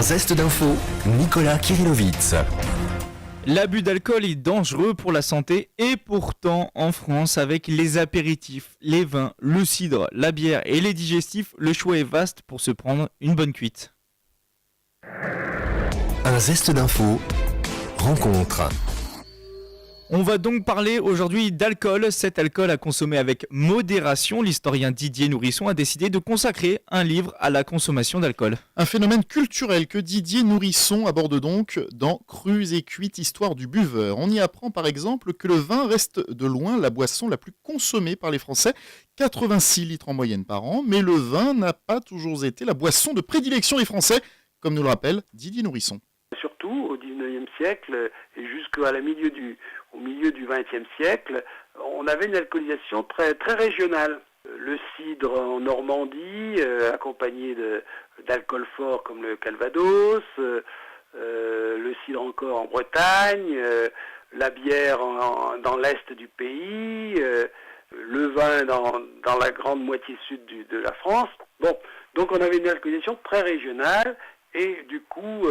Un zeste d'info, Nicolas Kirillovitz. L'abus d'alcool est dangereux pour la santé et pourtant en France avec les apéritifs, les vins, le cidre, la bière et les digestifs, le choix est vaste pour se prendre une bonne cuite. Un zeste d'info, rencontre. On va donc parler aujourd'hui d'alcool. Cet alcool à consommer avec modération. L'historien Didier Nourisson a décidé de consacrer un livre à la consommation d'alcool. Un phénomène culturel que Didier Nourisson aborde donc dans Crus et cuites, histoire du buveur. On y apprend par exemple que le vin reste de loin la boisson la plus consommée par les Français, 86 litres en moyenne par an, mais le vin n'a pas toujours été la boisson de prédilection des Français, comme nous le rappelle Didier Nourisson. Surtout au XIXe siècle et jusqu'au milieu du XXe siècle, on avait une alcoolisation très, très régionale. Le cidre en Normandie, accompagné d'alcool fort comme le Calvados, le cidre encore en Bretagne, la bière dans l'est du pays, le vin dans la grande moitié sud de la France. Bon, donc on avait une alcoolisation très régionale et du coup,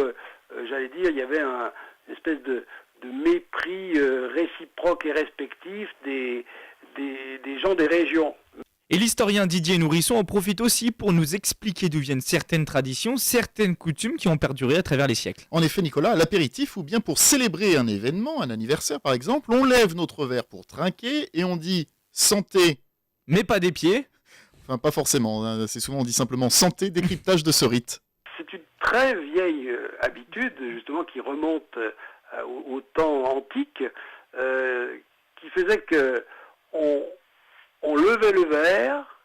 j'allais dire, il y avait une espèce de mépris réciproque et respectif des gens des régions. Et l'historien Didier Nourisson en profite aussi pour nous expliquer d'où viennent certaines traditions, certaines coutumes qui ont perduré à travers les siècles. En effet, Nicolas, à l'apéritif ou bien pour célébrer un événement, un anniversaire par exemple, on lève notre verre pour trinquer et on dit « santé ». Mais pas des pieds. Enfin, pas forcément, hein. C'est souvent on dit simplement « santé », décryptage de ce rite. C'est une très vieille habitude, justement, qui remonte au temps antique, qui faisait que on levait le verre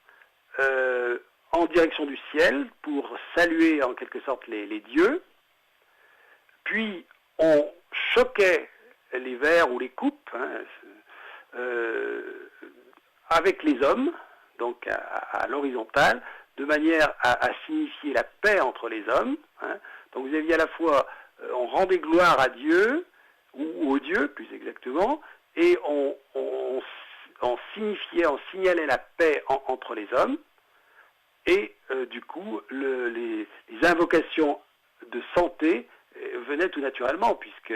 en direction du ciel pour saluer en quelque sorte les dieux, puis on choquait les verres ou les coupes avec les hommes, donc à l'horizontale, de manière à signifier la paix entre les hommes. Donc vous aviez à la fois, on rendait gloire à Dieu, ou aux dieux plus exactement, et on signalait la paix entre les hommes, et du coup les invocations de santé venaient tout naturellement, puisque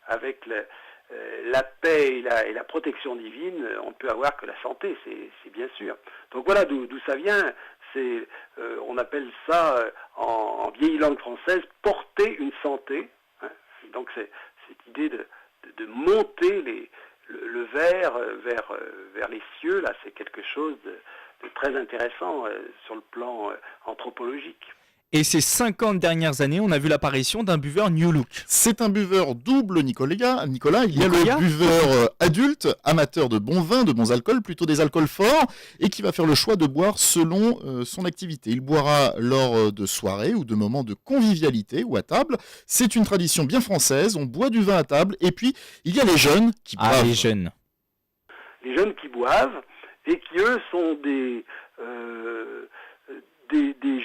avec la paix et la protection divine, on ne peut avoir que la santé, c'est bien sûr. Donc voilà d'où ça vient. On appelle ça en vieille langue française porter une santé. Donc c'est cette idée de monter le verre vers les cieux. Là, c'est quelque chose de très intéressant sur le plan anthropologique. Et ces 50 dernières années, on a vu l'apparition d'un buveur New Look. C'est un buveur double, Nicolas. Il y a le buveur adulte, amateur de bons vins, de bons alcools, plutôt des alcools forts, et qui va faire le choix de boire selon son activité. Il boira lors de soirées ou de moments de convivialité ou à table. C'est une tradition bien française, on boit du vin à table, et puis il y a les jeunes qui boivent. Les jeunes. Les jeunes qui boivent, et qui eux sont des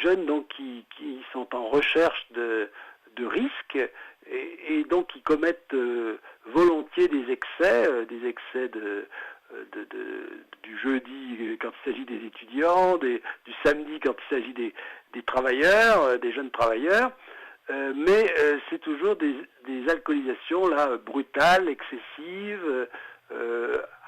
jeunes donc qui sont en recherche de risques et donc qui commettent volontiers des excès du jeudi quand il s'agit des étudiants, du samedi quand il s'agit des travailleurs, des jeunes travailleurs, mais c'est toujours des alcoolisations là brutales, excessives,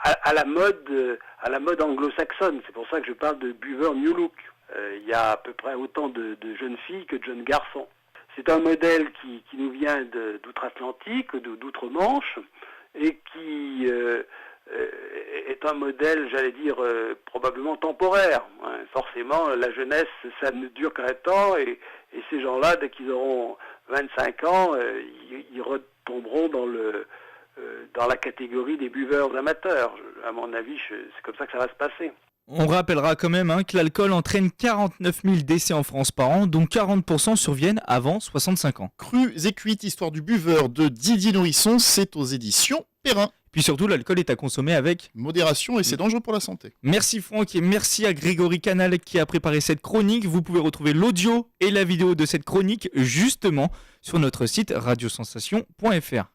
à la mode anglo-saxonne. C'est pour ça que je parle de buveurs New Look. Il y a à peu près autant de jeunes filles que de jeunes garçons. C'est un modèle qui nous vient d'outre-Atlantique, d'outre-Manche, et qui est un modèle, j'allais dire, probablement temporaire. Forcément, la jeunesse, ça ne dure qu'un temps, et ces gens-là, dès qu'ils auront 25 ans, ils retomberont dans la catégorie des buveurs amateurs. À mon avis, c'est comme ça que ça va se passer. On rappellera quand même que l'alcool entraîne 49 000 décès en France par an, dont 40% surviennent avant 65 ans. Crus et cuites, histoire du buveur de Didier Nourisson, c'est aux éditions Perrin. Puis surtout, l'alcool est à consommer avec modération et c'est dangereux pour la santé. Merci Franck et merci à Grégory Canal qui a préparé cette chronique. Vous pouvez retrouver l'audio et la vidéo de cette chronique justement sur notre site radiosensation.fr.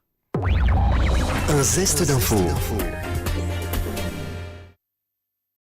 Un zeste d'info.